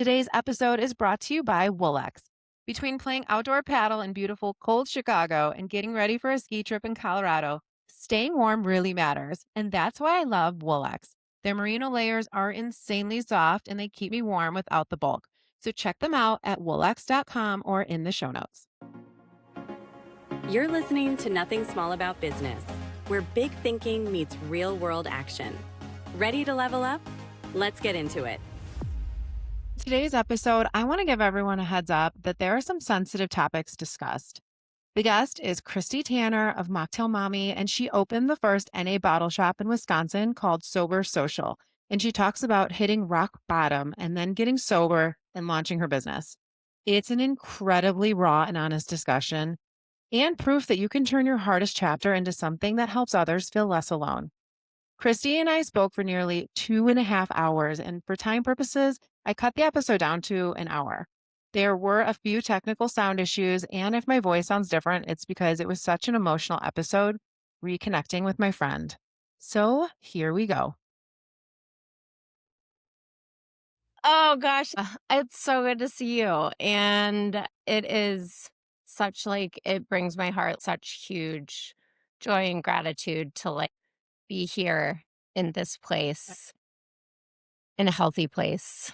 Today's episode is brought to you by Woolex. Between playing outdoor paddle in beautiful cold Chicago and getting ready for a ski trip in Colorado, staying warm really matters. And that's why I love Woolex. Their merino layers are insanely soft and they keep me warm without the bulk. So check them out at Woolex.com or in the show notes. You're listening to Nothing Small About Business, where big thinking meets real world action. Ready to level up? Let's get into it. Today's episode, I want to give everyone a heads up that there are some sensitive topics discussed. The guest is Kristi Tanner of Mocktail Mommy, and she opened the first NA bottle shop in Wisconsin called Sober Social. And she talks about hitting rock bottom and then getting sober and launching her business. It's an incredibly raw and honest discussion and proof that you can turn your hardest chapter into something that helps others feel less alone. Kristi and I spoke for nearly 2.5 hours, and for time purposes, I cut the episode down to an hour. There were a few technical sound issues, and if my voice sounds different, it's because it was such an emotional episode, reconnecting with my friend. So here we go. Oh gosh, it's so good to see you. And it is such it brings my heart such huge joy and gratitude to be here in this place, in a healthy place.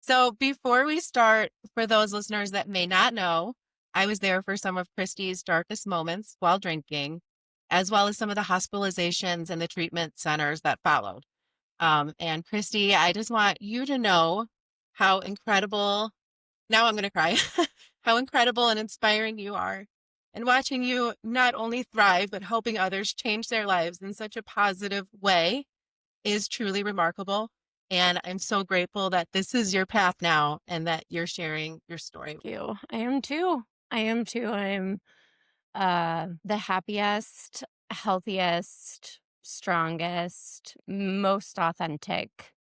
So before we start, for those listeners that may not know, I was there for some of Kristi's darkest moments while drinking, as well as some of the hospitalizations and the treatment centers that followed. And Kristi, I just want you to know how incredible, now I'm going to cry, how incredible and inspiring you are. And watching you not only thrive, but helping others change their lives in such a positive way is truly remarkable. And I'm so grateful that this is your path now and that you're sharing your story. Thank you. I am too. I'm the happiest, healthiest, strongest, most authentic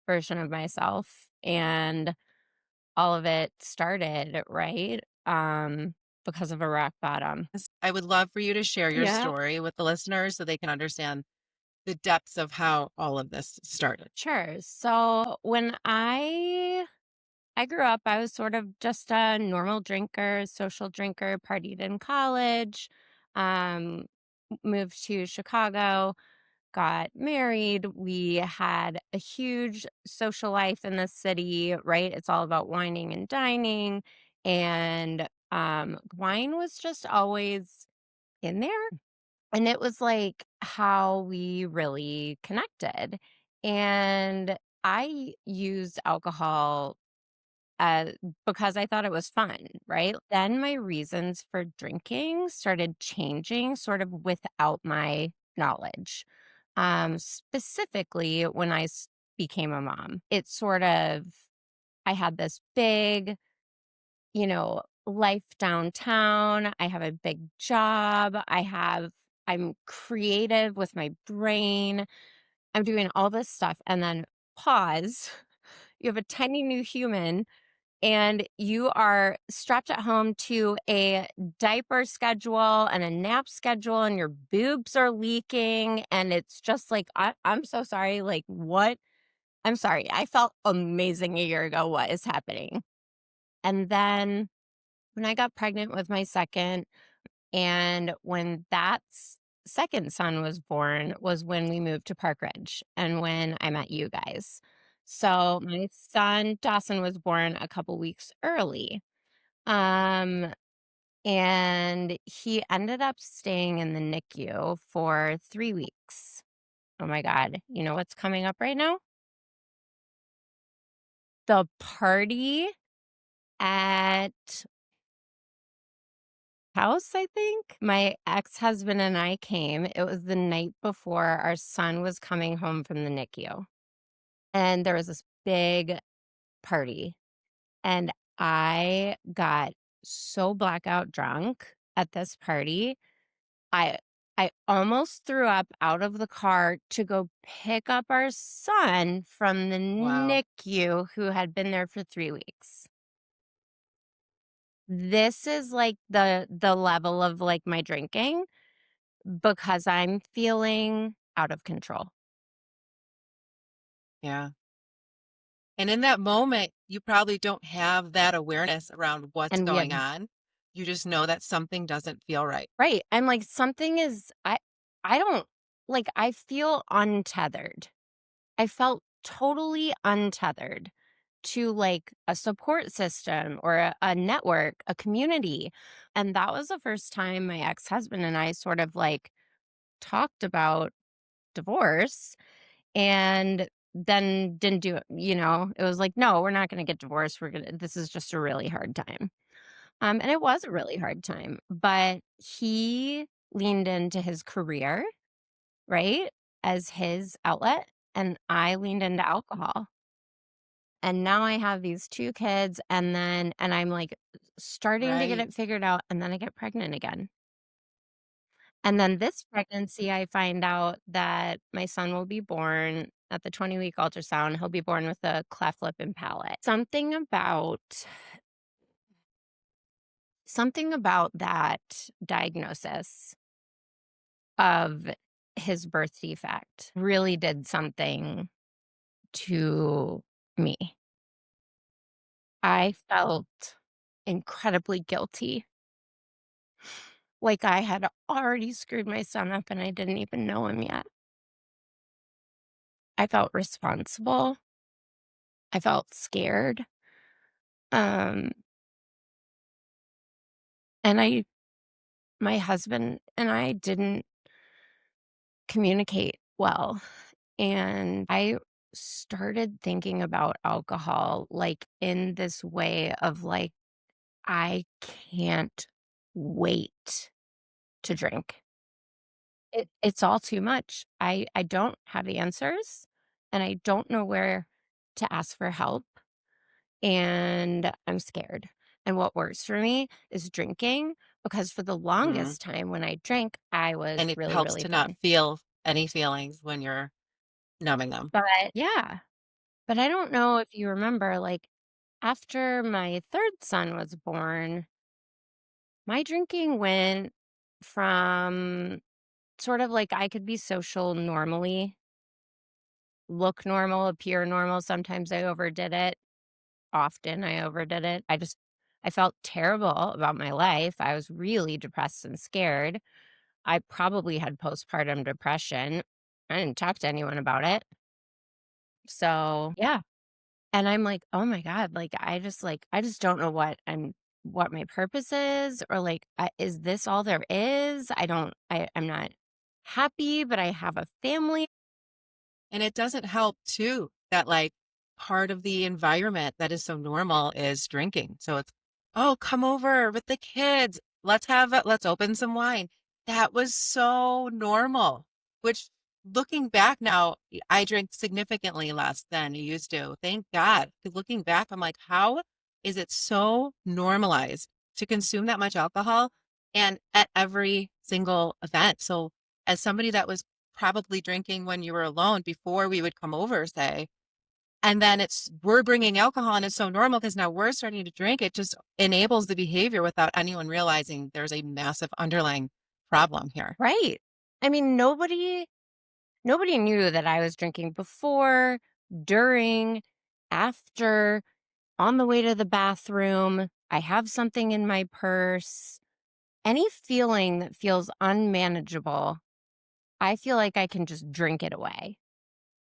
version of myself. And all of it started, right? Because of a rock bottom. I would love for you to share your Yeah. story with the listeners so they can understand the depths of how all of this started. Sure. So when I grew up, I was sort of just a normal drinker, social drinker, partied in college, um, moved to Chicago, got married. We had a huge social life in the city, right? It's all about whining and dining. And wine was just always in there. And it was how we really connected. And I used alcohol uh, because I thought it was fun, right? Then my reasons for drinking started changing sort of without my knowledge. Specifically when became a mom, it sort of, I had this big, life downtown. I have a big job. I'm creative with my brain. I'm doing all this stuff. And then pause. You have a tiny new human and you are strapped at home to a diaper schedule and a nap schedule, and your boobs are leaking. And it's just I'm so sorry. What? I'm sorry. I felt amazing a year ago. What is happening? And then when I got pregnant with my second, and when second son was born, was when we moved to Park Ridge and when I met you guys. So my son Dawson was born a couple weeks early. Um, and he ended up staying in the NICU for 3 weeks. Oh my God. You know what's coming up right now? The party at house, I think. My ex-husband and I came. It was the night before our son was coming home from the NICU. And there was this big party. And I got so blackout drunk at this party. I I almost threw up out of the car to go pick up our son from the Wow. NICU who had been there for 3 weeks. This is the level of my drinking because I'm feeling out of control. Yeah. And in that moment, you probably don't have that awareness around what's And we going had on. You just know that something doesn't feel right. right, I'm like, something is I don't like, I feel untethered. I felt totally untethered to, like, a support system or a network, a community, and that was the first time my ex-husband and I sort of, like, talked about divorce and then didn't do it, it was like, "No, we're not gonna get divorced, we're gonna this is just a really hard time." And it was a really hard time, but he leaned into his career, right, as his outlet, and I leaned into alcohol. And now I have these 2 kids, and I'm, like, starting to get Right. it figured out, and then I get pregnant again. And then this pregnancy, I find out that my son will be born at the 20-week ultrasound, he'll be born with a cleft lip and palate. Something about that diagnosis of his birth defect really did something to me. I felt incredibly guilty, like I had already screwed my son up and I didn't even know him yet. I felt responsible. I felt scared. Um, and my husband and I didn't communicate well. And I started thinking about alcohol like in this way of like, I can't wait to drink. It's all too much. I don't have answers, and I don't know where to ask for help, and I'm scared. And what works for me is drinking because for the Mhm. longest time when I drank, I And was it really, helps really to not fine. feel any feelings when you're numbing them. But yeah, but I don't know if you remember, like, after my 3rd son was born, my drinking went from sort of like I could be social normally, look normal, appear normal. Sometimes I overdid it. Often I overdid it. I felt terrible about my life. I was really depressed and scared. I probably had postpartum depression. I didn't talk to anyone about it. So, yeah. And I'm like, "Oh my god, I just don't know what my purpose is or like is this all there is? I'm not happy, but I have a family." And it doesn't help too that like part of the environment that is so normal is drinking. So it's, oh, come over with the kids. Let's open some wine. That was so normal, which looking back now, I drink significantly less than I used to. Thank God. Because looking back, I'm like, how is it so normalized to consume that much alcohol and at every single event? So as somebody that was probably drinking when you were alone before we would come over, say. And then we're bringing alcohol and it's so normal because now we're starting to drink. It just enables the behavior without anyone realizing there's a massive underlying problem here. Right. I mean, nobody knew that I was drinking before, during, after, on the way to the bathroom. I have something in my purse. Any feeling that feels unmanageable, I feel like I can just drink it away.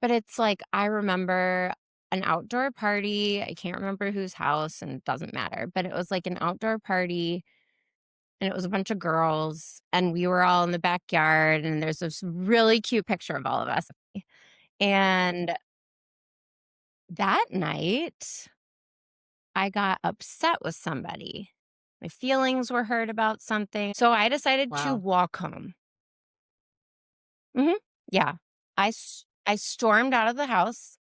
But it's like I remember an outdoor party. I can't remember whose house and it doesn't matter, but it was like an outdoor party and it was a bunch of girls and we were all in the backyard and there's this really cute picture of all of us. And that night, I got upset with somebody. My feelings were hurt about something. So I decided to Wow. walk home. Mhm. Yeah. I stormed out of the house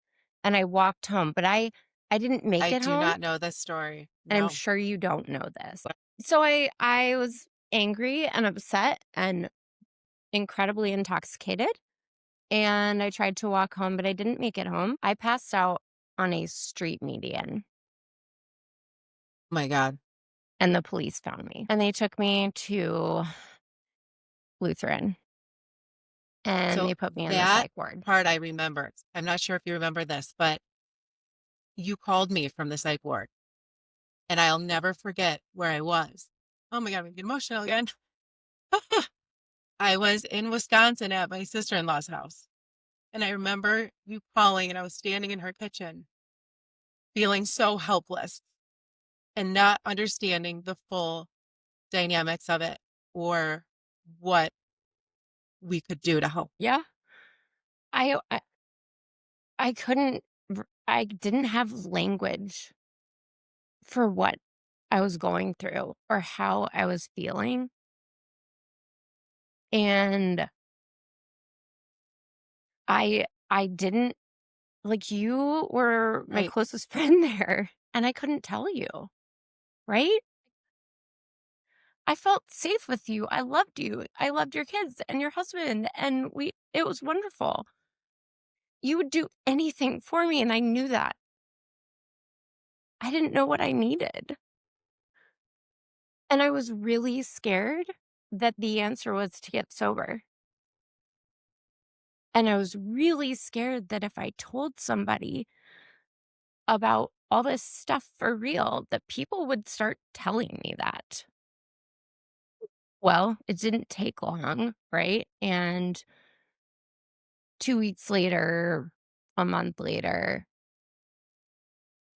and I walked home, but I didn't make I it do home, not know this story. and I'm No. sure you don't know this. So I was angry and upset and incredibly intoxicated, and I tried to walk home, but I didn't make it home. I passed out on a street median, Oh my God. and the police found me, and they took me to Lutheran, and So they put me in the that psych ward. part I remember. I'm not sure if you remember this, but you called me from the psych ward, and I'll never forget where I was. Oh my God, I'm getting emotional again. I was in Wisconsin at my sister-in-law's house. And I remember you calling, and I was standing in her kitchen, feeling so helpless and not understanding the full dynamics of it or what we could do to help. Yeah. I I I couldn't I didn't have language for what I was going through or how I was feeling. And I didn't like you were my Right. closest friend there and I couldn't tell you, right? I felt safe with you. I loved you. I loved your kids and your husband and it was wonderful. You would do anything for me and I knew that. I didn't know what I needed. And I was really scared that the answer was to get sober. And I was really scared that if I told somebody about all this stuff for real, that people would start telling me that. Well, it didn't take long, right? And 2 weeks later, a month later,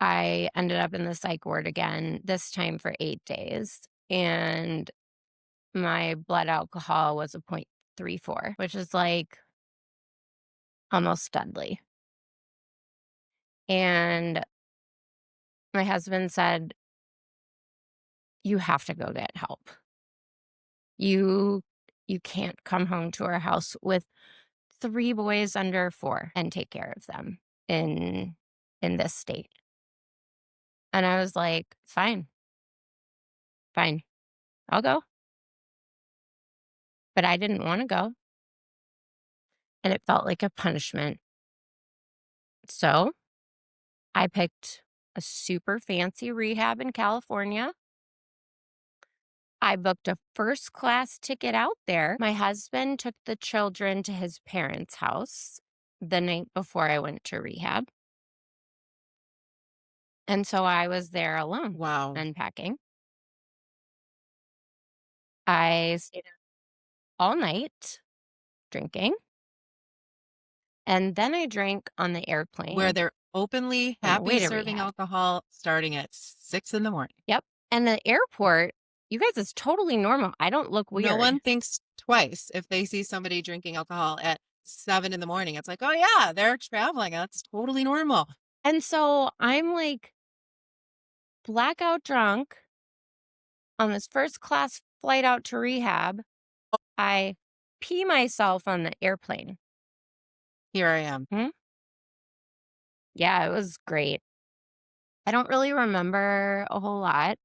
I ended up in the psych ward again, this time for 8 days. And my blood alcohol was a 0.34, which is like almost deadly. And my husband said, "You have to go get help. You you can't come home to our house with 3 boys under 4 and take care of them in in this state." And I was like, "Fine, fine. I'll go." But I didn't wanna go, and it felt like a punishment. So, I picked a super fancy rehab in California. I booked a first class ticket out there. My husband took the children to his parents' house the night before I went to rehab. And so I was there alone Wow. unpacking. I stayed up all night drinking. And then I drank on the Where airplane they're openly on the happy way to serving rehab. alcohol starting at 6 in the morning. Yep. And the airport, you guys, it's totally normal. I don't look No weird. one thinks twice if they see somebody drinking alcohol at 7 in the morning. It's like, oh, yeah, they're traveling. That's totally normal. And so I'm like blackout drunk on this first class flight out to rehab. I pee myself on the airplane. Here I am. Hmm? Yeah, it was great. I don't really remember a whole lot.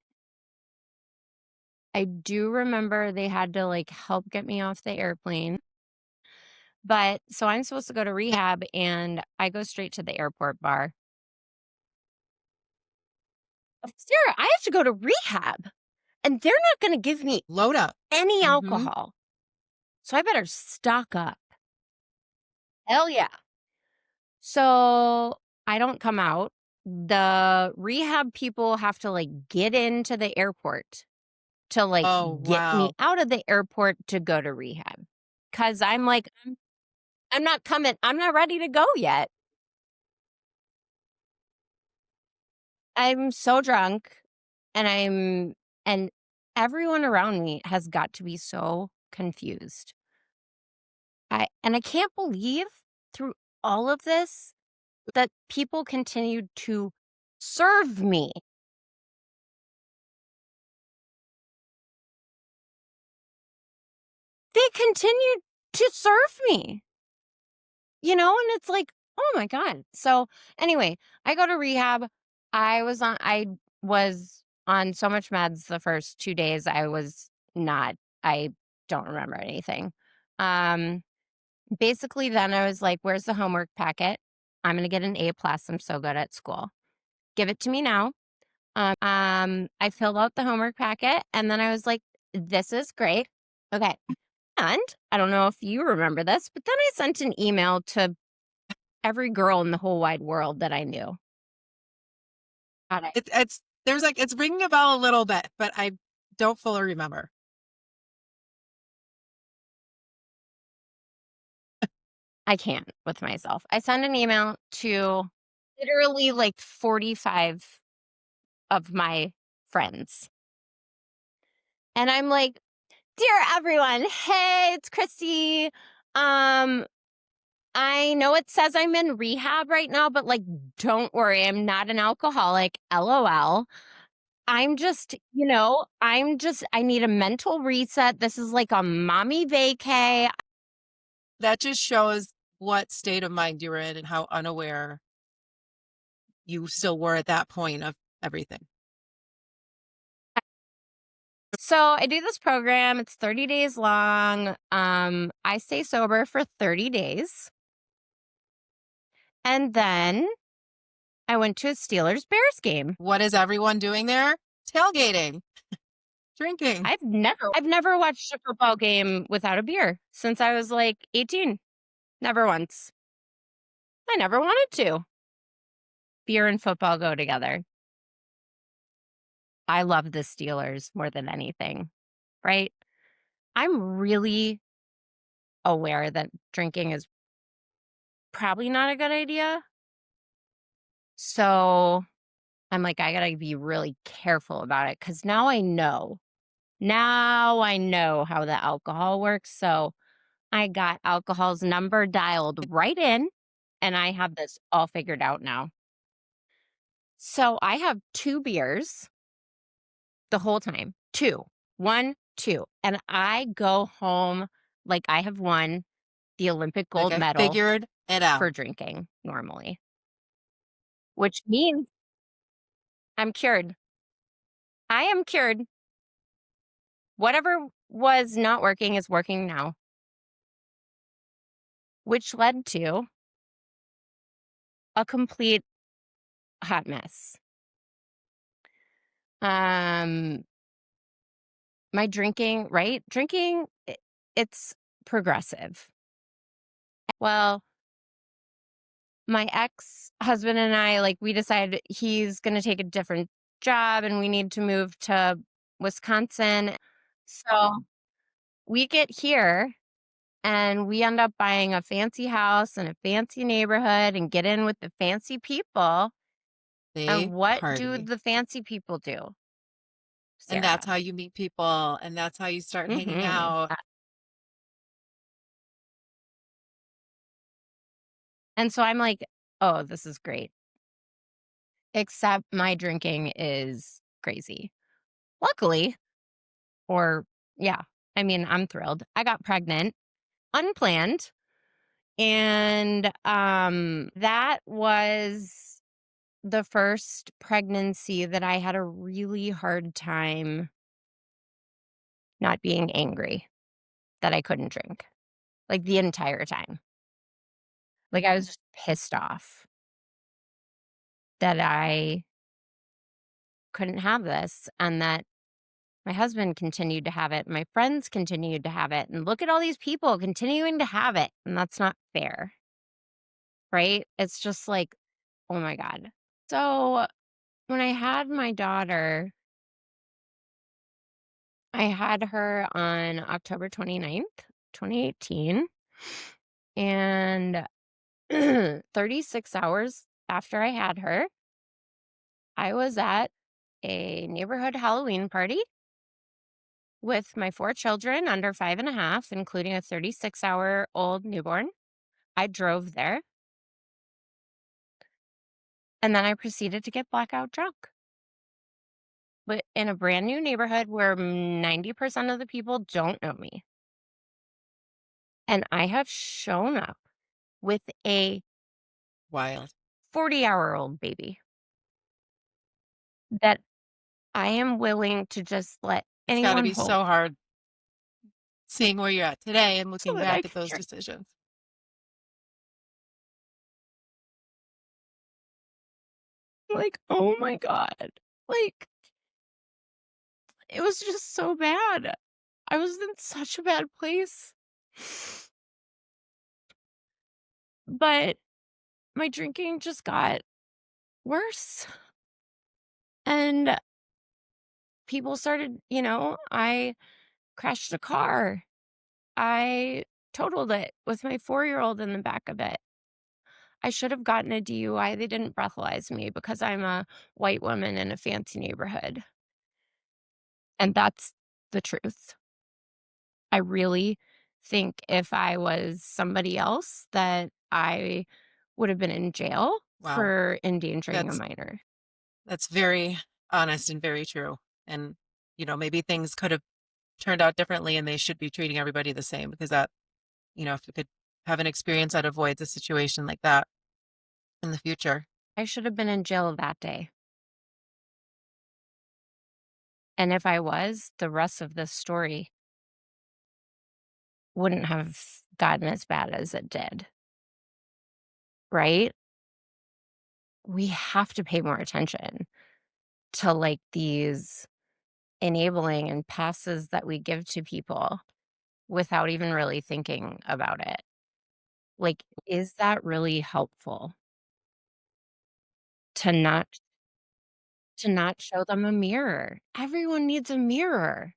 I do remember they had to like help get me off the airplane. But so I'm supposed to go to rehab and I go straight to the airport bar. Sarah, I have to go to rehab and they're not going to give me Load up. any Mhm. alcohol. So I better stock up. Hell yeah. So I don't come out. The rehab people have to like get into the airport to like Oh, get me wow. out of the airport to go to rehab. Cause I'm like, I'm not coming. I'm not ready to go yet. I'm so drunk and and everyone around me has got to be so confused. I can't believe through all of this that people continued to serve me. They continued to serve me, and it's like, oh my God. So anyway, I go to rehab. I was on so much meds the first 2 days. I don't remember anything. Um, Basically then I was like, where's the homework packet? I'm gonna get an A plus. I'm so good at school. Give it to me now. I filled out the homework packet and then I was like, this is great. Okay. And I don't know if you remember this, but then I sent an email to every girl in the whole wide world that I knew. Got it. It's there's like it's ringing a bell a little bit, but I don't fully remember. I can't with myself. I send an email to literally like 45 of my friends. And I'm like, "Dear everyone, hey, it's Christy. Um, I know it says I'm in rehab right now, but like, don't worry, I'm not an alcoholic. LOL. I need a mental reset. This is like a mommy vacay. That just shows what state of mind you were in and how unaware you still were at that point of everything. So I do this program. It's 30 days long. I stay sober for 30 days. And then I went to a Steelers Bears game. What is everyone doing there? Tailgating, drinking. I've never watched a football game without a beer since I was like 18. Never once. I never wanted to. Beer and football go together. I love the Steelers more than anything, right? I'm really aware that drinking is probably not a good idea. So I'm like, I gotta be really careful about it because now I know. Now I know how the alcohol works. So I got alcohol's number dialed right in, and I have this all figured out now. So I have 2 beers the whole time. 2. 1, 2. And I go home like I have won the Olympic Like gold I medal figured it for out. drinking normally, which means I'm cured. I am cured. Whatever was not working is working now, which led to a complete hot mess. Um, my drinking, right? It's progressive. Well, my ex-husband and I, like, we decided he's gonna take a different job and we need to move to Wisconsin. So we get here and we end up buying a fancy house in a fancy neighborhood and get in with the fancy people. And They what do party. the fancy people do, And that's Sarah? how you meet people and that's how you start hanging Mhm. out. And so I'm like, "Oh, this is great." Except my drinking is crazy. Luckily, or yeah, I mean, I'm thrilled. I got pregnant, unplanned, and that was the first pregnancy that I had a really hard time not being angry that I couldn't drink, like, the entire time. Like, I was just pissed off that I couldn't have this and that my husband continued to have it, my friends continued to have it, and look at all these people continuing to have it, and that's not fair, right? It's just like, oh my god. So, when I had my daughter, I had her on October 29th, 2018, and 36 hours after I had her, I was at a neighborhood Halloween party with my 4 children under 5.5, including a 36-hour-old newborn. I drove there, and then I proceeded to get blackout drunk. But in a brand new neighborhood where 90% of the people don't know me. And I have shown up with a Wild. 40-hour-old baby that I am willing to just let It's got to anyone be hold so hard seeing where you're at today and so looking that I back at can those drink. decisions. Like, oh my God. Like, it was just so bad. I was in such a bad place. But my drinking just got worse. And people started, I crashed a car. I totaled it with my 4-year-old in the back of it. I should have gotten a DUI. They didn't breathalyze me because I'm a white woman in a fancy neighborhood. And that's the truth. I really think if I was somebody else that I would have been in jail Wow. for endangering a That's minor. that's very honest and very true. And, maybe things could have turned out differently and they should be treating everybody the same because that, if you could have an experience that avoids a situation like that in the future. I should have been in jail that day. And if I was, the rest of this story wouldn't have gotten as bad as it did, right? We have to pay more attention to like these enabling and passes that we give to people without even really thinking about it. Like, is that really helpful to not show them a mirror? Everyone needs a mirror,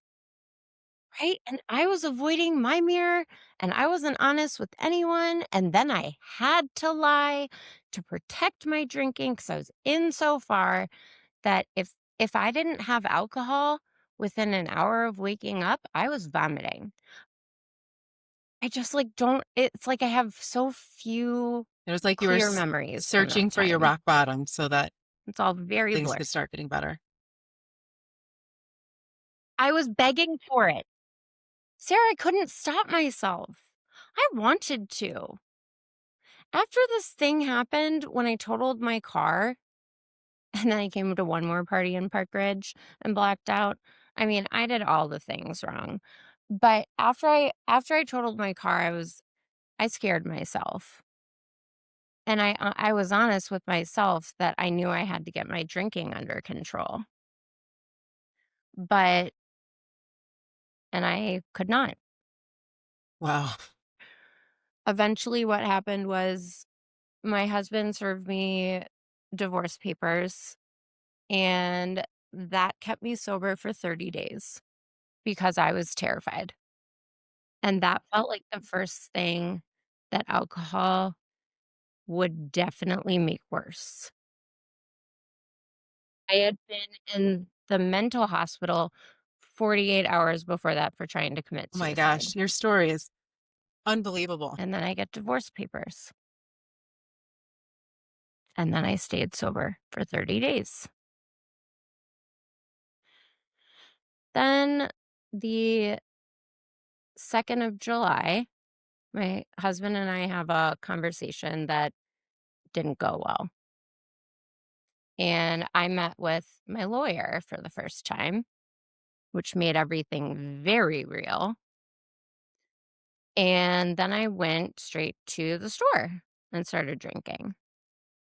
right? And I was avoiding my mirror and I wasn't honest with anyone. And then I had to lie to protect my drinking because I was in so far that if I didn't have alcohol within an hour of waking up, I was vomiting. I just like don't it's like I have so few It was like you were clear memories from searching that for your time. rock bottom so that It's all very things blurry. could start getting better. I was begging for it. Sarah, I couldn't stop myself. I wanted to. After this thing happened, when I totaled my car and then I came to one more party in Park Ridge and blacked out, I mean, I did all the things wrong. But after I totaled my car, I scared myself. And I was honest with myself that I knew I had to get my drinking under control. But and I could not. Wow. Eventually what happened was my husband served me divorce papers, and that kept me sober for 30 days because I was terrified. And that felt like the first thing that alcohol would definitely make worse. I had been in the mental hospital 48 hours before that for trying to commit Oh my suicide. gosh, your story is unbelievable. And then I get divorce papers. And then I stayed sober for 30 days. Then the 2nd of July, my husband and I have a conversation that didn't go well. And I met with my lawyer for the first time, which made everything very real. And then I went straight to the store and started drinking.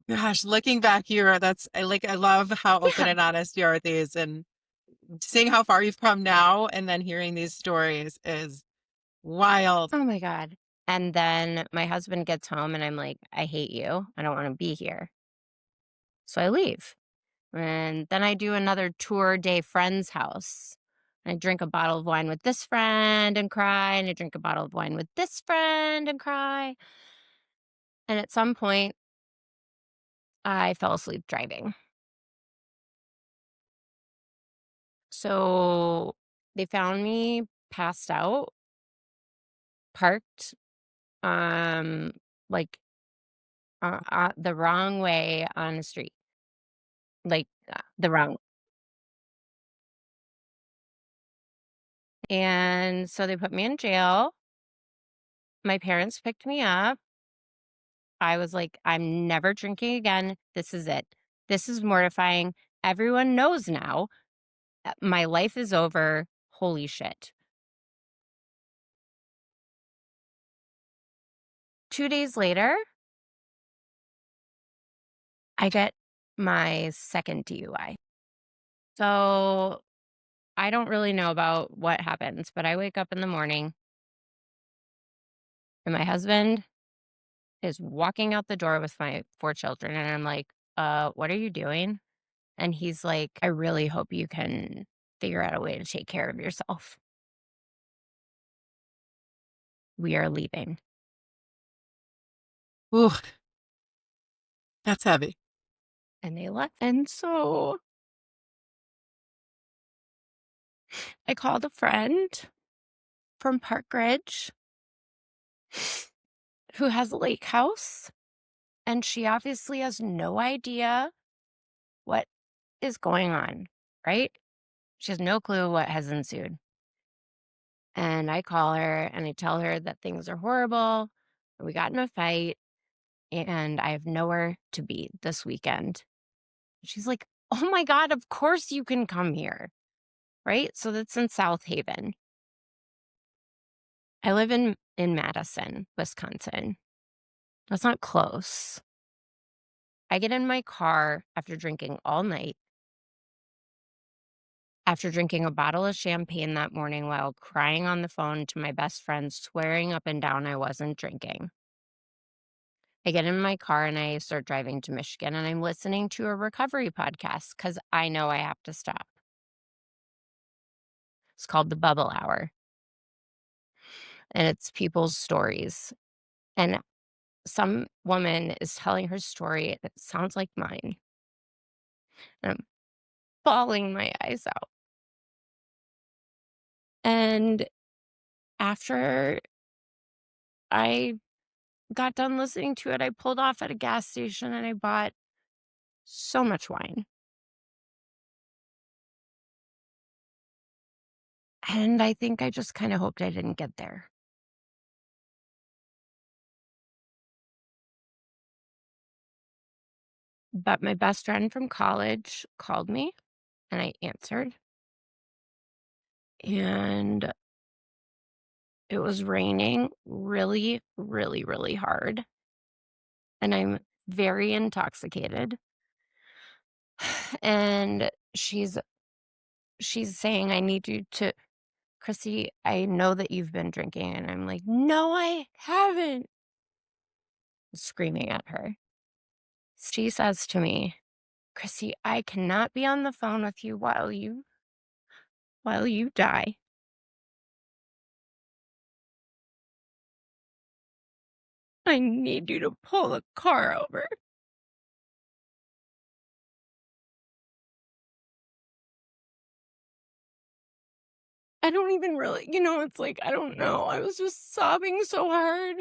Gosh, looking back, I love how open Yeah. and honest you are with these and seeing how far you've come now and then hearing these stories is wild. Oh my God. And then my husband gets home and I'm like, I hate you. I don't want to be here. So I leave. And then I do another tour day friend's house. I drink a bottle of wine with this friend and cry. And I drink a bottle of wine with this friend and cry. And at some point, I fell asleep driving. So they found me passed out, parked, um, like the wrong way on the street, like the wrong. And so they put me in jail. My parents picked me up. I was like, I'm never drinking again. This is it. This is mortifying. Everyone knows now. My life is over. Holy shit. 2 days later, I get my second DUI. So I don't really know about what happens, but I wake up in the morning and my husband is walking out the door with my 4 children. And I'm like, what are you doing? And he's like, "I really hope you can figure out a way to take care of yourself. We are leaving." Ooh, that's heavy. And they left. And so I called a friend from Park Ridge who has a lake house, and she obviously has no idea what is going on, right? She has no clue what has ensued. And I call her and I tell her that things are horrible. We got in a fight and I have nowhere to be this weekend. She's like, "Oh my God, of course you can come here." Right? So that's in South Haven. I live in Madison, Wisconsin. That's not close. I get in my car after drinking all night, after drinking a bottle of champagne that morning while crying on the phone to my best friend, swearing up and down I wasn't drinking. I get in my car and I start driving to Michigan and I'm listening to a recovery podcast because I know I have to stop. It's called The Bubble Hour and it's people's stories. And some woman is telling her story that sounds like mine. And I'm bawling my eyes out. And after I got done listening to it, I pulled off at a gas station and I bought so much wine. And I think I just kind of hoped I didn't get there. But my best friend from college called me and I answered. And it was raining really, really, really hard. And I'm very intoxicated. And she's saying, "I need you to, Chrissy, I know that you've been drinking." And I'm like, "No, I haven't." Screaming at her. She says to me, "Chrissy, I cannot be on the phone with you while you die. I need you to pull the car over." I don't even really, it's like, I don't know. I was just sobbing so hard.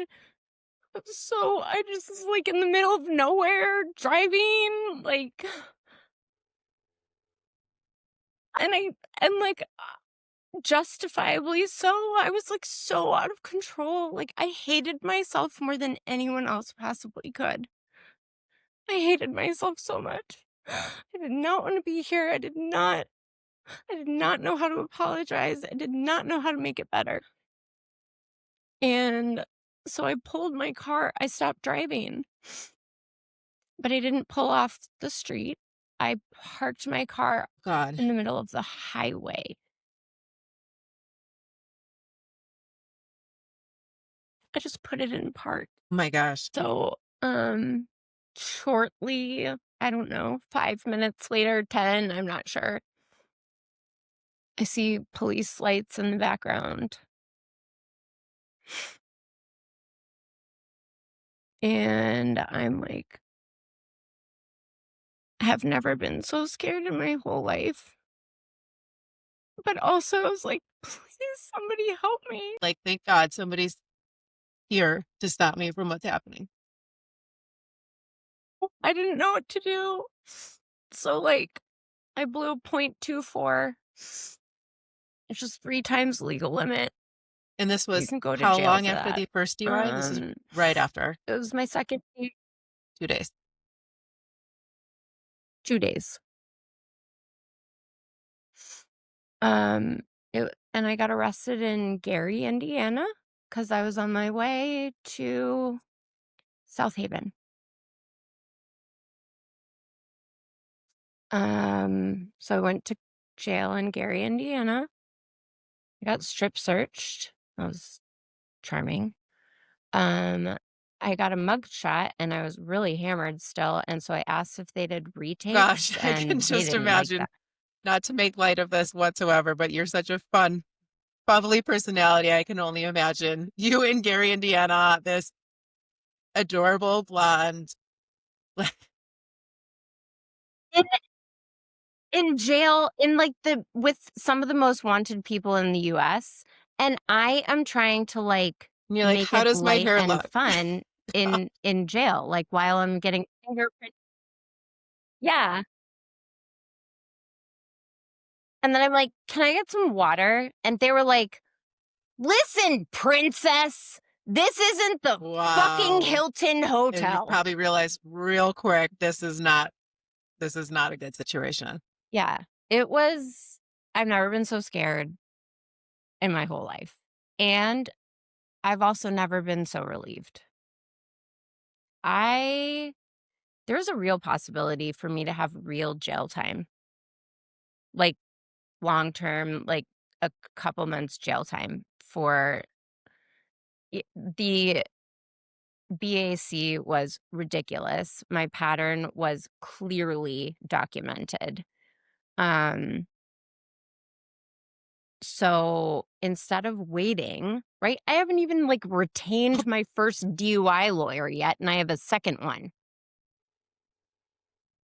I just was like in the middle of nowhere driving, like, and like, justifiably so. I was like so out of control. Like, I hated myself more than anyone else possibly could. I hated myself so much. I did not want to be here. I did not know how to apologize. I did not know how to make it better. And so I pulled my car. I stopped driving, but I didn't pull off the street. I parked my car God. in the middle of the highway. I just put it in park. Oh my gosh. So, shortly, I don't know, 5 minutes later, 10, I'm not sure. I see police lights in the background. And I'm like, I have never been so scared in my whole life. But also, I was like, please, somebody help me. Like, thank God somebody's here to stop me from what's happening. I didn't know what to do. So, like, I blew .24. It's just 3 times legal limit. And this You was can go to how jail long for after that. the first DUI? This is Um, right after it was my second 2 days. 2 days. Um, and I got arrested in Gary, Indiana, because I was on my way to South Haven. So I went to jail in Gary, Indiana. I got strip searched. That was charming. Um, I got a mug shot and I was really hammered still, and so I asked if they did retakes, Gosh, I can and they just didn't like imagine, that. not to make light of this whatsoever, but you're such a fun, bubbly personality. I can only imagine you and Gary, Indiana, this adorable blonde. In in jail, in, like, the with some of the most wanted people in the US, and I am trying to, like, And you're like, make how it does my light hair and look? fun in jail, like, while I'm getting fingerprint. Yeah, and then I'm like, "Can I get some water?" And they were like, "Listen, princess, this isn't the fucking Wow. Hilton And you hotel." probably realized real quick this is not a good situation. Yeah, it was I've never been so scared in my whole life, and I've also never been so relieved. I There's a real possibility for me to have real jail time, like, long term, like, a couple months jail time for the BAC was ridiculous. My pattern was clearly documented. Um, so instead of waiting, right? I haven't even like retained my first DUI lawyer yet, and I have a second one.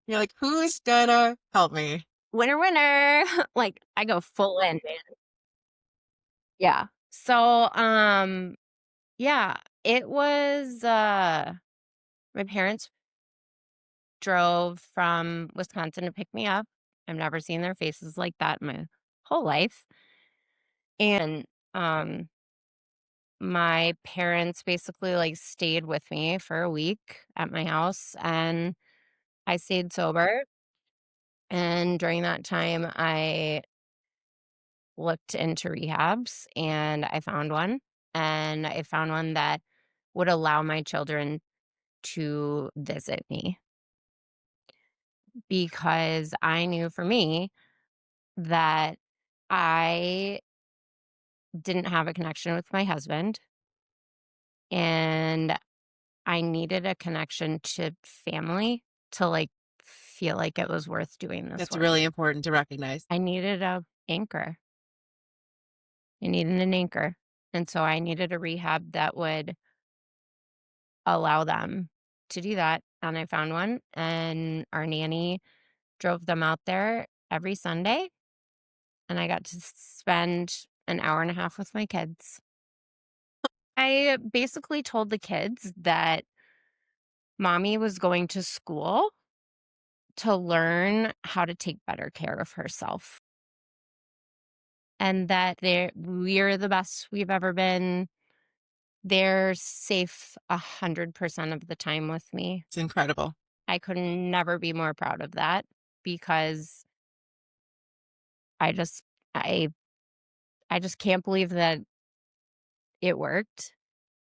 You're like, who's gonna help me? Winner, winner. Like I go full in, man. Yeah. So, yeah, it was my parents drove from Wisconsin to pick me up. I've never seen their faces like that in my whole life. And um my parents basically like stayed with me for a week at my house, and I stayed sober. And during that time I looked into rehabs and I found one, and I found one that would allow my children to visit me, because I knew for me that I didn't have a connection with my husband, and I needed a connection to family to like feel like it was worth doing this That's work. really important to recognize. I needed a anchor. I needed an anchor. And so I needed a rehab that would allow them to do that. And I found one, and our nanny drove them out there every Sunday, and I got to spend an hour and a half with my kids. I basically told the kids that mommy was going to school to learn how to take better care of herself, and that we're the best we've ever been. They're safe 100% of the time with me. It's incredible. I could never be more proud of that, because I just I I just can't believe that it worked,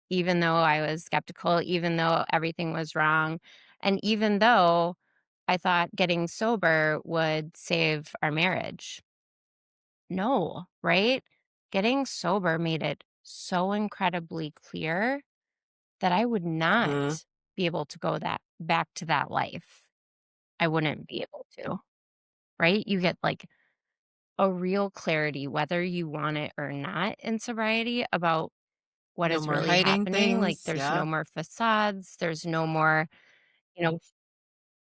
even though I was skeptical, even though everything was wrong, and even though I thought getting sober would save our marriage. No, right? Getting sober made it so incredibly clear that I would Mhm. not be able to go that back to that life. I wouldn't be able to, right? You get like a real clarity, whether you want it or not, in sobriety about what No is more really hiding happening. Like things. there's Yeah. no more facades, there's no more, you know,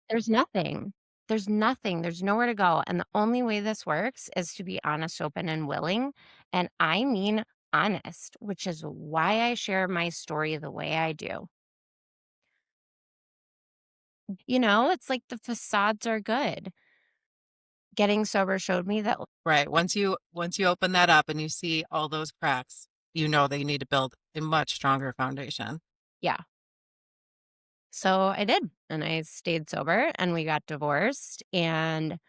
there's nothing. There's nothing. There's nowhere to go. And the only way this works is to be honest, open, and willing. And I mean honest, which is why I share my story the way I do. It's like the facades are good. Getting sober showed me that, Right. Once you open that up and you see all those cracks, you know that you need to build a much stronger foundation. yeah. So I did. And I stayed sober and we got divorced. And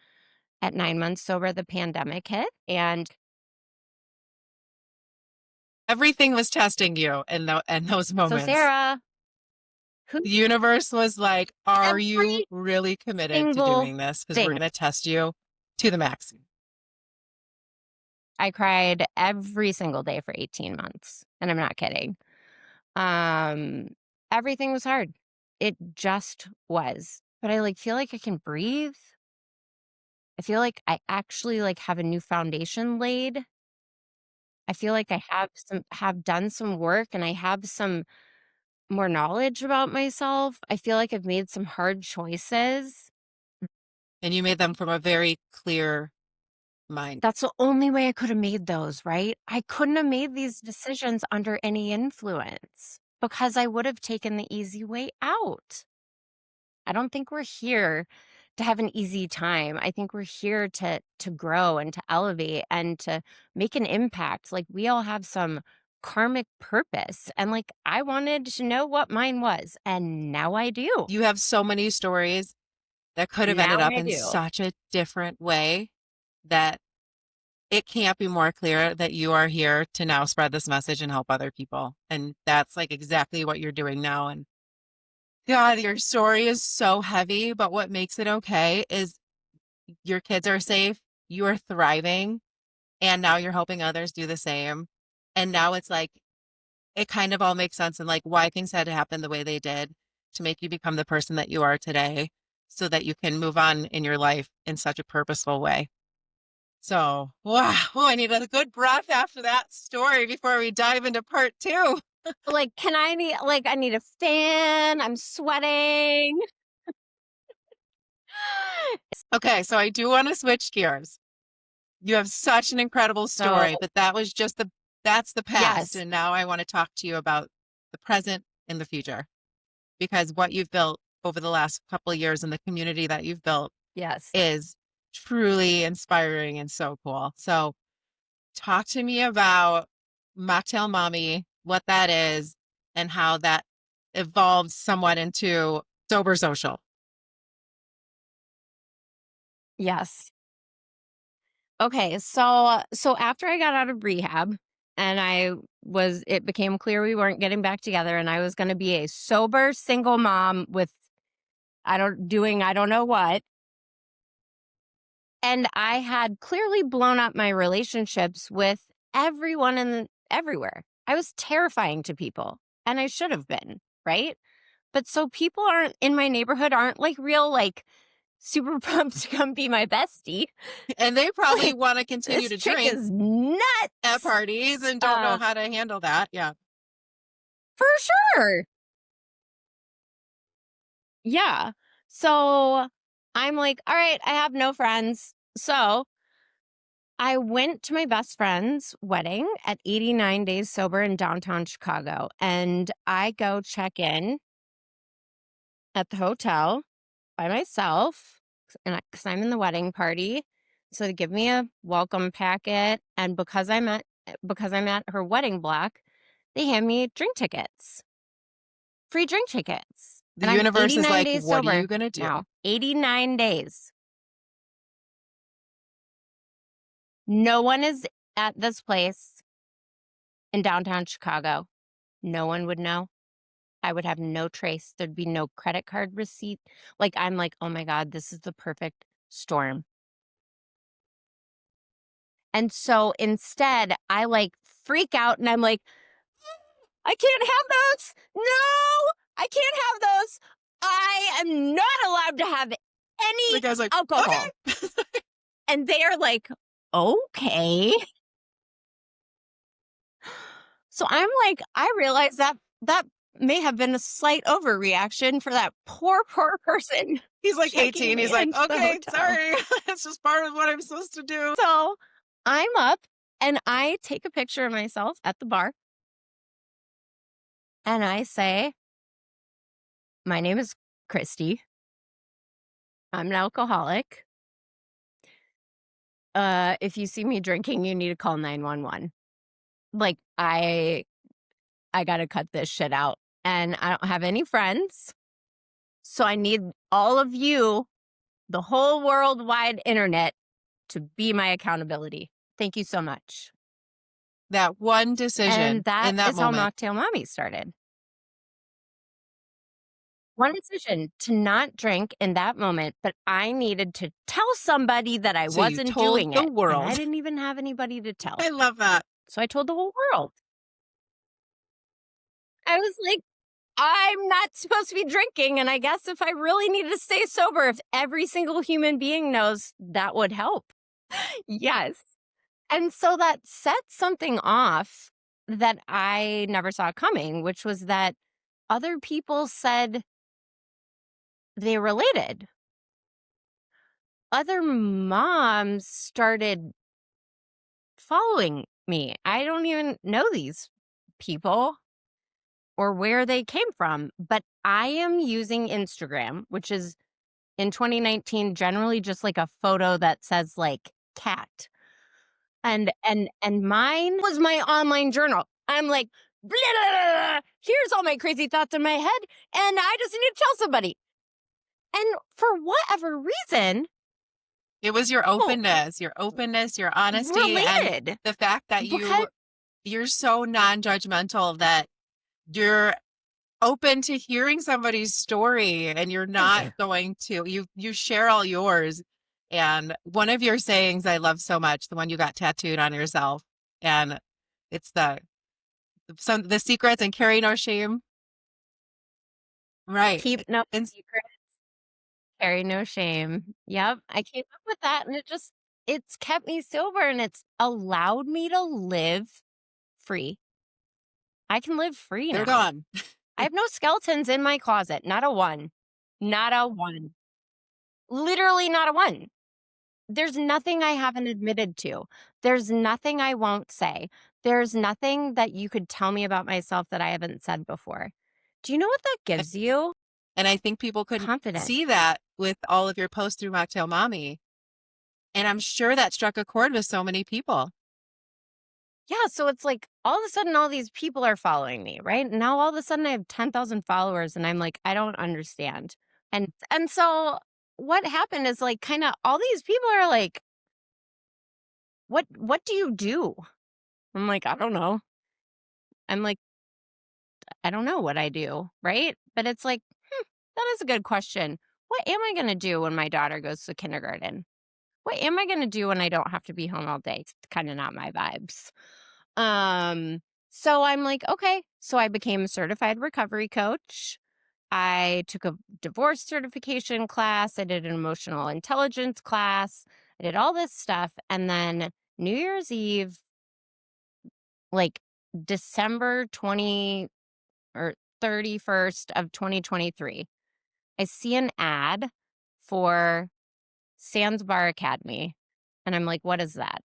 at 9 months sober, the pandemic hit. And Everything was testing you in those so, moments. Sarah, who The universe was like, "Are you every really committed to single doing this? Because we're thing. going to test you to the max." I cried every single day for 18 months, and I'm not kidding. Um, Everything was hard. It just was. But I like feel like I can breathe. I feel like I actually like have a new foundation laid. I feel like I have done some work and I have some more knowledge about myself. I feel like I've made some hard choices. And you made them from a very clear mind. That's the only way I could have made those, right? I couldn't have made these decisions under any influence because I would have taken the easy way out. I don't think we're here to have an easy time. I think we're here to grow and to elevate and to make an impact. Like we all have some karmic purpose and like I wanted to know what mine was and now I do. You have so many stories that could have ended Now up I in do. such a different way that it can't be more clear that you are here to now spread this message and help other people. And that's like exactly what you're doing now. And God, your story is so heavy, but what makes it okay is your kids are safe, you are thriving, and now you're helping others do the same. And now it's like, it kind of all makes sense and like why things had to happen the way they did to make you become the person that you are today so that you can move on in your life in such a purposeful way. So, wow, oh, I need a good breath after that story before we dive into part two. Like, I need a fan. I'm sweating. Okay, so I do want to switch gears. You have such an incredible So, story, but that's the past. yes. And now I want to talk to you about the present and the future because what you've built over the last couple of years and the community that you've built Yes. is truly inspiring and so cool. So, talk to me about Mocktail Mommy, what that is, and how that evolved somewhat into Sober Social. Yes. Okay, so after I got out of rehab and it became clear we weren't getting back together and I was going to be a sober single mom with I don't know what. And I had clearly blown up my relationships with everyone and everywhere. I was terrifying to people and I should have been, right? But so people aren't in my neighborhood aren't like real like super pumped to come be my bestie. And they probably Like want to continue this to chick drink is at nuts. parties and don't know how to handle that. Yeah. For sure. Yeah. So I'm like, all right, I have no friends. So I went to my best friend's wedding at 89 Days Sober in downtown Chicago. And I go check in at the hotel by myself because I'm in the wedding party. So they give me a welcome packet. And because I'm at her wedding block, they hand me drink tickets. Free drink tickets. The And I'm universe is 89 like, days what are you sober going to do? now. 89 days. No one is at this place in downtown Chicago. No one would know. I would have no trace. There'd be no credit card receipt. Like, I'm like, oh my God, this is the perfect storm. And so instead, I like freak out and I'm like, I can't have those. No, I can't have those. I am not allowed to have The any guy's like, alcohol. okay. And they are like, okay. So I'm like, I realize that may have been a slight overreaction for that poor person He's like checking 18. He's me like, into the okay, hotel. sorry. It's just part of what I'm supposed to do. So I'm up and I take a picture of myself at the bar and I say, my name is Kristi. I'm an alcoholic. If you see me drinking, you need to call 911. Like I gotta cut this shit out. And I don't have any friends. So I need all of you, the whole worldwide internet, to be my accountability. Thank you so much. That one And decision that in that is how moment. Mocktail Mommy started. One decision to not drink in that moment, but I needed to tell somebody that I So you wasn't told doing the it. And I world. didn't even have anybody to tell. I love that. So I told the whole world. I was like, I'm not supposed to be drinking. And I guess if I really needed to stay sober, if every single human being knows, that would help. Yes. And so that set something off that I never saw coming, which was that other people said they related. Other moms started following me. I don't even know these people or where they came from, but I am using Instagram, which is in 2019 generally just like a photo that says like cat. And mine was my online journal. I'm like, blah, blah, blah, blah. Here's all my crazy thoughts in my head, and I just need to tell somebody. And for whatever reason, It was your openness, your honesty, and related. the fact that Because you're so non-judgmental that you're open to hearing somebody's story and you're not going to you share all yours. And one of your sayings I love so much, the one you got tattooed on yourself, and it's the secrets and carry no shame. Right. keep no And secret, carry no shame. Yep, I came up with that, and it's kept me sober, and it's allowed me to live free. I can live free they're now. gone. I have no skeletons in my closet, not a one. Not a one. Literally not a one. There's nothing I haven't admitted to. There's nothing I won't say. There's nothing that you could tell me about myself that I haven't said before. Do you know what that gives you? And I think people couldn't Confidence. see that with all of your posts through Mocktail Mommy. And I'm sure that struck a chord with so many people. Yeah, so it's like all of a sudden all these people are following me, right? Now all of a sudden I have 10,000 followers and I'm like, I don't understand. And so what happened is like kind of all these people are like, what do you do? I'm like, I don't know. I'm like, I don't know what I do, right? But it's like, that is a good question. What am I going to do when my daughter goes to kindergarten? What am I going to do when I don't have to be home all day? It's kind of not my vibes. So I'm like, okay. So I became a certified recovery coach. I took a divorce certification class. I did an emotional intelligence class. I did all this stuff. And then New Year's Eve, like December 20 or 31st of 2023, I see an ad for Sands Bar Academy. And I'm like, what is that?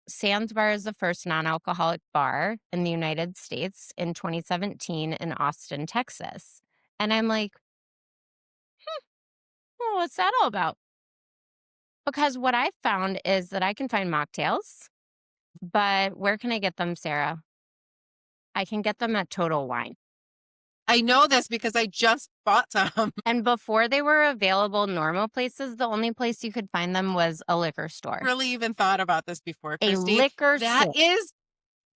Sands Bar is the first non-alcoholic bar in the United States in 2017 in Austin, Texas. And I'm like, well, what's that all about? Because what I found is that I can find mocktails, but where can I get them, Sarah? I can get them at Total Wine. I know this because I just bought some. And before they were available normal places, the only place you could find them was a liquor store. Really even thought about this before, A Kristi. liquor That store. is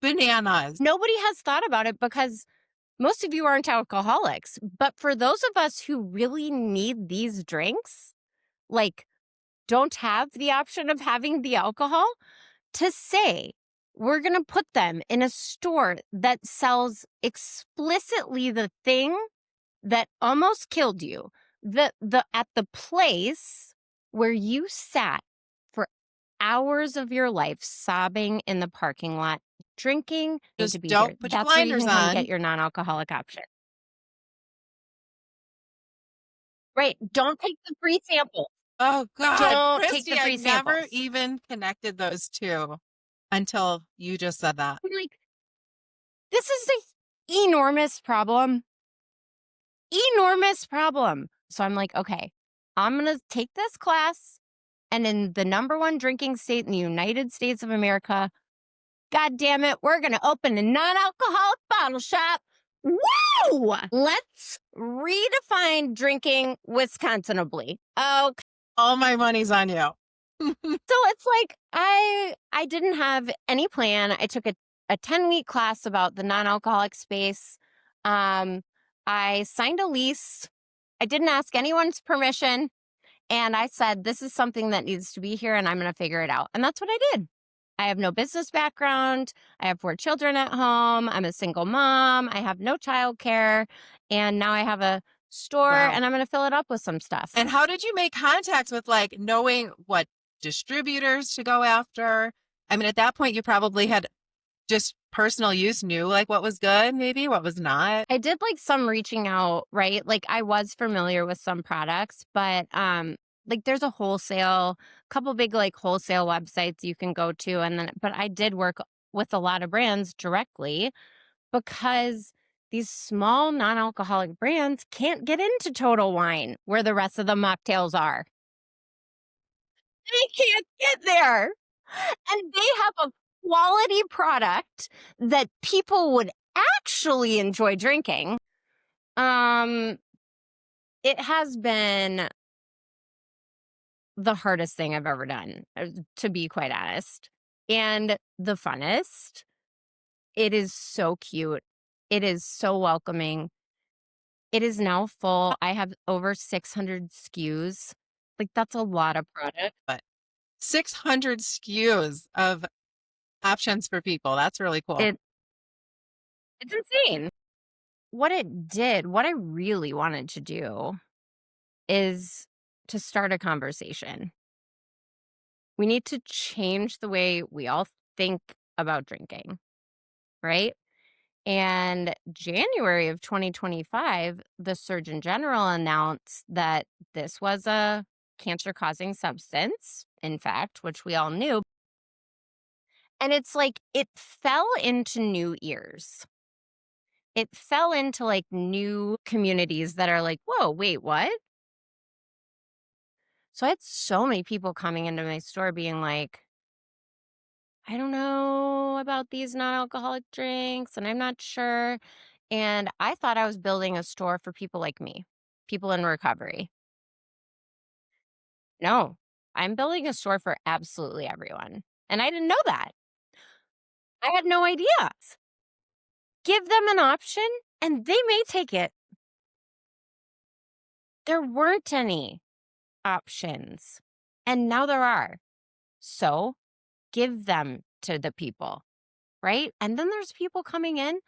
bananas. Nobody has thought about it because most of you aren't alcoholics. But for those of us who really need these drinks, like don't have the option of having the alcohol, to say we're going to put them in a store that sells explicitly the thing that almost killed you, at the place where you sat for hours of your life sobbing in the parking lot, drinking, need Just to be don't here. put your That's where you blinders can come on. get your non-alcoholic option. Right. Don't take the free sample. Oh God, Don't take Kristi, the free I never samples. even connected those two until you just said that. I'm like, this is an enormous problem. Enormous problem. So I'm like, okay, I'm going to take this class. And in the number one drinking state in the United States of America, God damn it, we're going to open a non-alcoholic bottle shop. Woo! Let's redefine drinking Wisconsinably. Okay. All my money's on you. So it's like I didn't have any plan. I took a 10-week class about the non-alcoholic space. I signed a lease. I didn't ask anyone's permission. And I said, this is something that needs to be here and I'm going to figure it out. And that's what I did. I have no business background. I have 4 children at home. I'm a single mom. I have no childcare. And now I have a store Wow. and I'm going to fill it up with some stuff. And how did you make contacts with like knowing what distributors to go after? I mean, at that point, you probably had just personal use, knew like what was good, maybe what was not. I did like some reaching out, right? Like I was familiar with some products, but like there's a wholesale, couple big like wholesale websites you can go to and then but I did work with a lot of brands directly because these small non-alcoholic brands can't get into Total Wine where the rest of the mocktails are. They can't get there. And they have a quality product that people would actually enjoy drinking. Um, it has been the hardest thing I've ever done, to be quite honest, and the funnest. It is so cute. It is so welcoming. It is now full. I have over 600 SKUs. Like, that's a lot of product. But 600 SKUs of options for people. That's really cool. It it's insane. What I really wanted to do is to start a conversation. We need to change the way we all think about drinking, right? And January of 2025, the Surgeon General announced that this was a cancer causing substance, in fact, which we all knew. And it's like it fell into new ears. It fell into like new communities that are like, whoa, wait, what? So I had so many people coming into my store being like, I don't know about these non alcoholic drinks and I'm not sure. And I thought I was building a store for people like me, people in recovery. No, I'm building a store for absolutely everyone. And I didn't know that. I had no idea. Give them an option and they may take it. There weren't any options. And now there are. So give them to the people, right? And then there's people coming in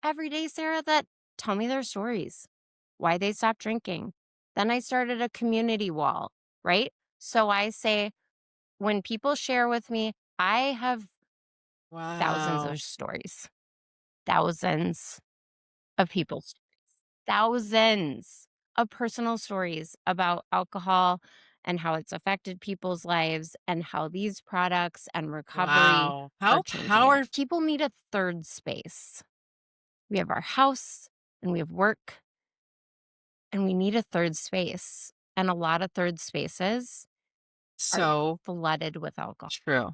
every day, Sarah, that tell me their stories, why they stopped drinking. Then I started a community wall, right? So I say, when people share with me, I have thousands Wow. of stories, thousands of people's stories, thousands of personal stories about alcohol and how it's affected people's lives and how these products and recovery Wow. are How changing it. powerful. People need a third space. We have our house and we have work and we need a third space. And a lot of third spaces are So flooded with alcohol. true.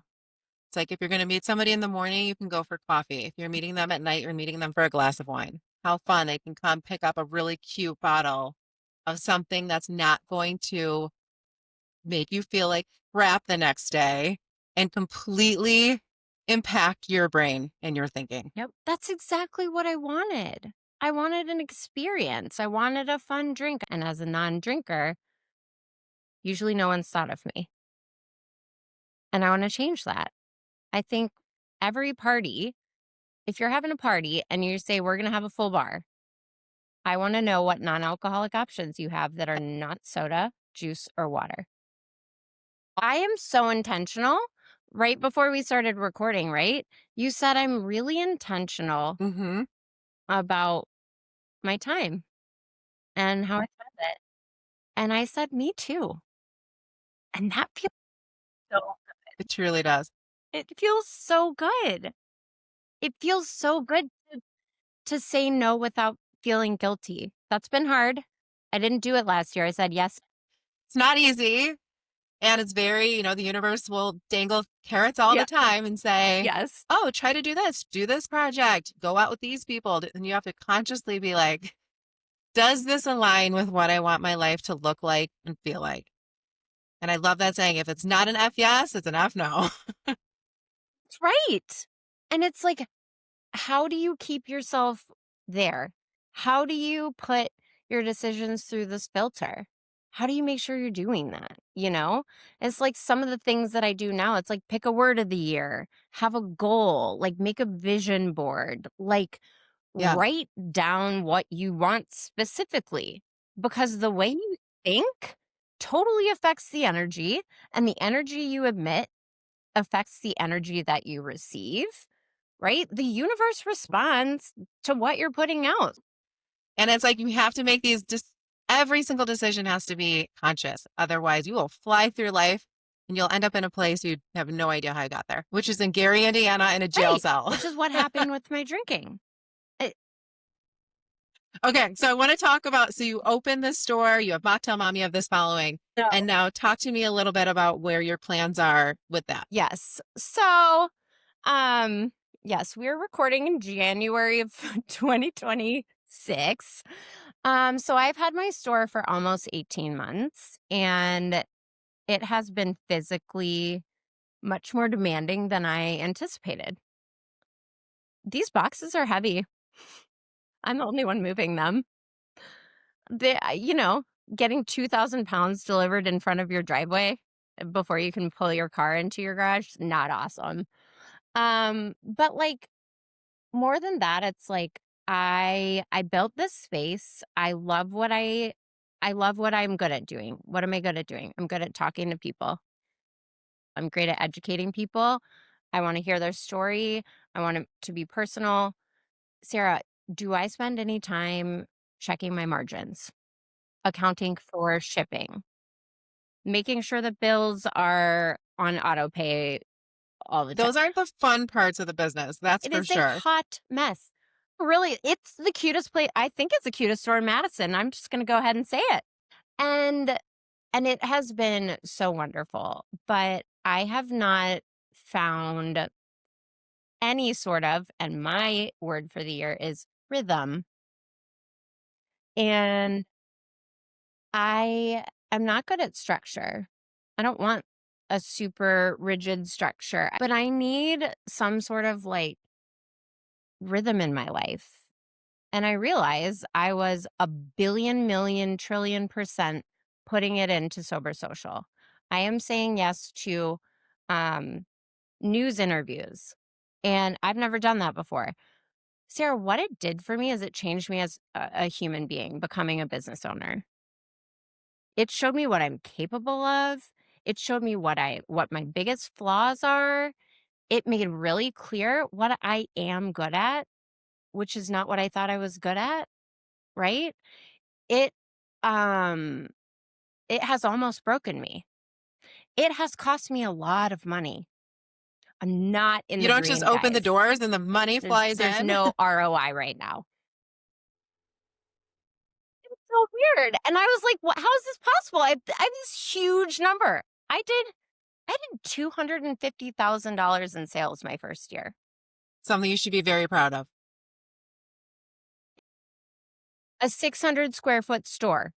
It's like if you're going to meet somebody in the morning, you can go for coffee. If you're meeting them at night, you're meeting them for a glass of wine. How fun. They can come pick up a really cute bottle of something that's not going to make you feel like crap the next day and completely impact your brain and your thinking. Yep. That's exactly what I wanted. I wanted an experience. I wanted a fun drink. And as a non drinker, usually no one's thought of me. And I want to change that. I think every party, if you're having a party and you say, we're going to have a full bar, I want to know what non alcoholic options you have that are not soda, juice, or water. I am so intentional. Right before we started recording, right? You said I'm really intentional Mm-hmm. about my time and how I spend it. And I said, me too. And that feels so It truly does. it feels so good. It feels so good to say no without feeling guilty. That's been hard. I didn't do it last year. I said yes. It's not easy. And it's very, the universe will dangle carrots all Yeah. the time and say, Yes. oh, try to do this project, go out with these people. And you have to consciously be like, does this align with what I want my life to look like and feel like? And I love that saying, if it's not an F yes, it's an F no. That's right. And it's like, how do you keep yourself there? How do you put your decisions through this filter? How do you make sure you're doing that? It's like some of the things that I do now. It's like pick a word of the year, have a goal, like make a vision board, like Yeah. Write down what you want specifically because the way you think totally affects the energy, and the energy you emit affects the energy that you receive, right? The universe responds to what you're putting out. And it's like you have to make these just every single decision has to be conscious. Otherwise, you will fly through life and you'll end up in a place you have no idea how you got there, which is in Gary, Indiana, in a jail Right. cell. Which is what happened with my drinking. It, Okay, so I want to talk about so you open this store, you have Mocktail Mommy, you have this following. And now talk to me a little bit about where your plans are with that. yes. So, um, yes, we're recording in January of 2026. So I've had my store for almost 18 months, and it has been physically much more demanding than I anticipated. These boxes are heavy. I'm the only one moving them. Getting 2,000 pounds delivered in front of your driveway before you can pull your car into your garage, not awesome. But like more than that, it's like I built this space. I love what I'm good at doing. What am I good at doing? I'm good at talking to people. I'm great at educating people. I want to hear their story. I want it to be personal. Sarah, do I spend any time checking my margins, accounting for shipping, making sure the bills are on auto pay all the time? Those aren't the fun parts of the business, that's It for is a sure. hot mess. Really, it's the cutest place. I think it's the cutest store in Madison. I'm just going to go ahead and say it. And it has been so wonderful, but I have not found any sort of, and my word for the year is rhythm. And I am not good at structure. I don't want a super rigid structure, but I need some sort of like rhythm in my life. And I realize I was a billion, million, trillion% putting it into Sober Social. I am saying yes to um, news interviews, and I've never done that before. Sarah, what it did for me is it changed me as a human being, becoming a business owner. It showed me what I'm capable of. It showed me what my biggest flaws are. It made really clear what I am good at, which is not what I thought I was good at, right? It um it has almost broken me. It has cost me a lot of money. I'm not in You the don't just green, open the guys. doors and the money flies There's in. no ROI right now. It's so weird. And I was like, "What? How is this possible? I have this huge number. I did $250,000 in sales my first year. Something you should be very proud of. A 600 square foot store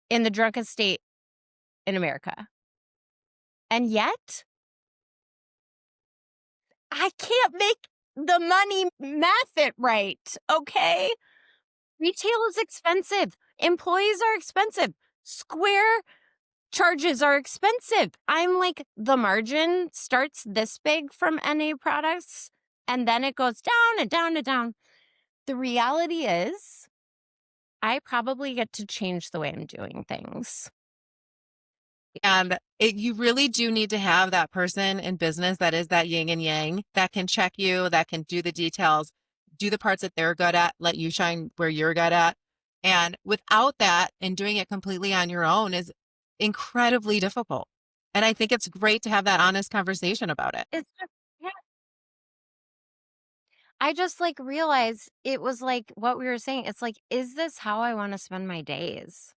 in the drunkest state in America. And yet, I can't make the money math it right, okay? Retail is expensive. Employees are expensive. Square charges are expensive. I'm like, the margin starts this big from NA products, and then it goes down and down and down. The reality is, I probably get to change the way I'm doing things. And you really do need to have that person in business that is that yin and yang, that can check you, that can do the details, do the parts that they're good at, let you shine where you're good at. And without that and doing it completely on your own is incredibly difficult. And I think it's great to have that honest conversation about it. It's just, yeah. I just like realized it was like what we were saying. It's like, is this how I want to spend my days?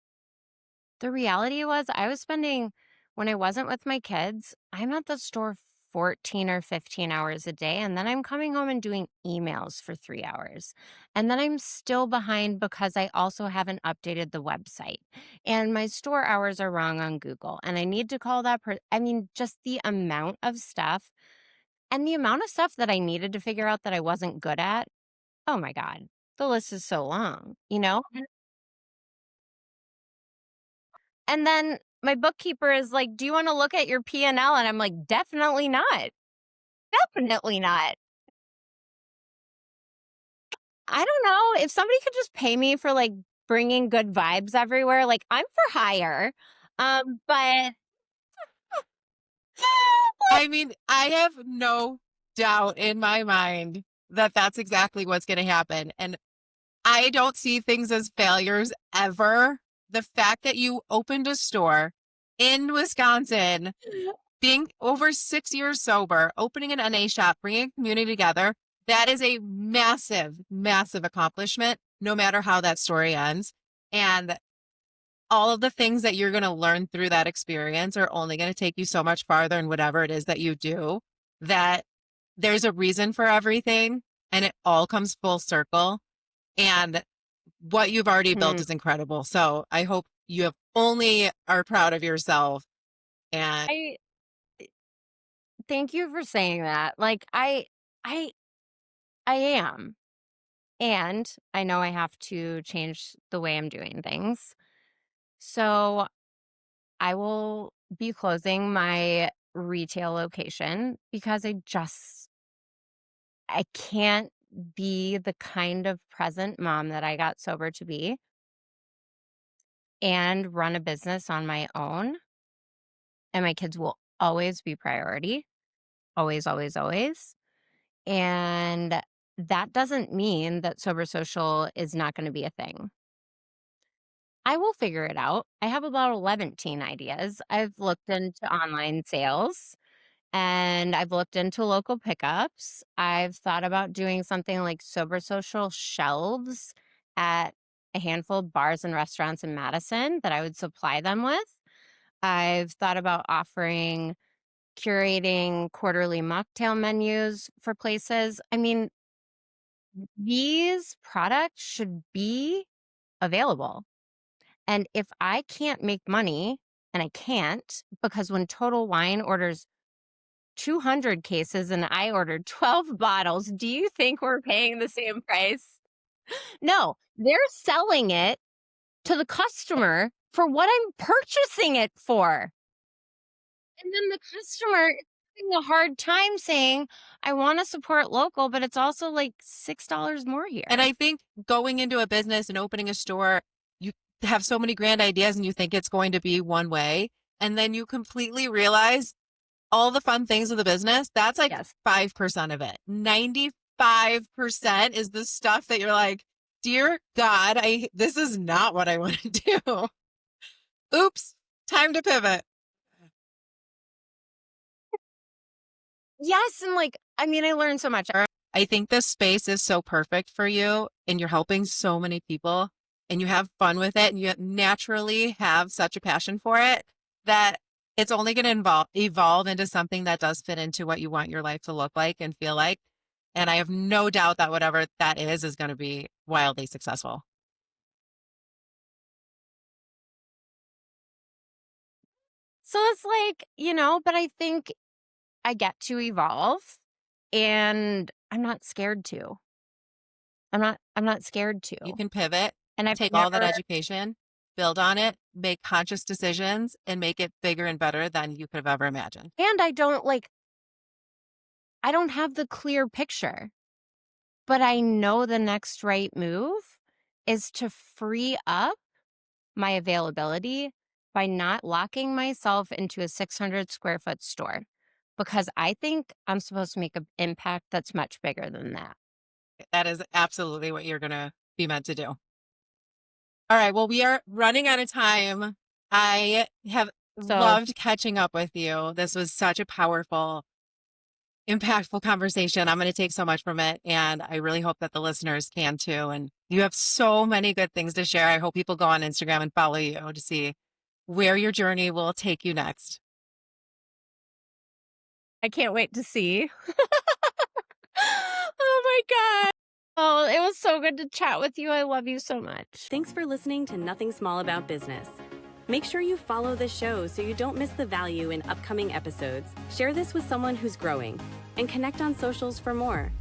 The reality was I was spending, when I wasn't with my kids, I'm at the store 14 or 15 hours a day. And then I'm coming home and doing emails for 3 hours. And then I'm still behind because I also haven't updated the website. And my store hours are wrong on Google. And I need to call that person. I mean, just the amount of stuff and the amount of stuff that I needed to figure out that I wasn't good at. Oh my God. The list is so long. And then my bookkeeper is like, "Do you wanna look at your P&L?" And I'm like, "Definitely not. Definitely not." I don't know, if somebody could just pay me for, like, bringing good vibes everywhere, like, I'm for hire, but I mean, I have no doubt in my mind that that's exactly what's going to happen. And I don't see things as failures ever. The fact that you opened a store in Wisconsin, being over 6 years sober, opening an NA shop, bringing a community together, that is a massive, massive accomplishment, no matter how that story ends. And all of the things that you're going to learn through that experience are only going to take you so much farther in whatever it is that you do, that there's a reason for everything and it all comes full circle. And what you've already built Hmm. is incredible. So I hope you have only are proud of yourself. And I thank you for saying that. Like, I I am, and I know I have to change the way I'm doing things. So, I will be closing my retail location because I can't be the kind of present mom that I got sober to be and run a business on my own, and my kids will always be priority, always, always, always. And that doesn't mean that sober social is not going to be a thing. I will figure it out. I have about 11 teen ideas. I've looked into online sales and I've looked into local pickups. I've thought about doing something like sober social shelves at a handful of bars and restaurants in Madison that I would supply them with. I've thought about curating quarterly mocktail menus for places. I mean, these products should be available. And if I can't make money, and I can't, because when Total Wine orders 200 cases and I ordered 12 bottles, do you think we're paying the same price? No, they're selling it to the customer for what I'm purchasing it for. And then the customer is having a hard time saying, I want to support local, but it's also like $6 more and here. I think going into a business and opening a store, you have so many grand ideas and you think it's going to be one way. And then you completely realize all the fun things of the business, that's like Yes. 5% of it. 95% is the stuff that you're like, dear God, this is not what I want to do. Oops, time to pivot. Yes. And like, I mean, I learned so much. I think this space is so perfect for you and you're helping so many people and you have fun with it and you naturally have such a passion for it that it's only going to evolve into something that does fit into what you want your life to look like and feel like. And I have no doubt that whatever that is going to be wildly successful. So it's like, but I think I get to evolve and I'm not scared to. I'm not scared to. You can pivot, And I've take all that never education, build on it, make conscious decisions, and make it bigger and better than you could have ever imagined. and I don't have the clear picture, but I know the next right move is to free up my availability by not locking myself into a 600 square foot store because I think I'm supposed to make an impact that's much bigger than that. That is absolutely what you're going to be meant to do. All right. Well, we are running out of time. I have So loved catching up with you. This was such a powerful, impactful conversation. I'm going to take so much from it. And I really hope that the listeners can too. And you have so many good things to share. I hope people go on Instagram and follow you to see where your journey will take you next. I can't wait to see. Oh my God. Oh, it was so good to chat with you. I love you so much. Thanks for listening to Nothing Small About Business. Make sure you follow the show so you don't miss the value in upcoming episodes. Share this with someone who's growing and connect on socials for more.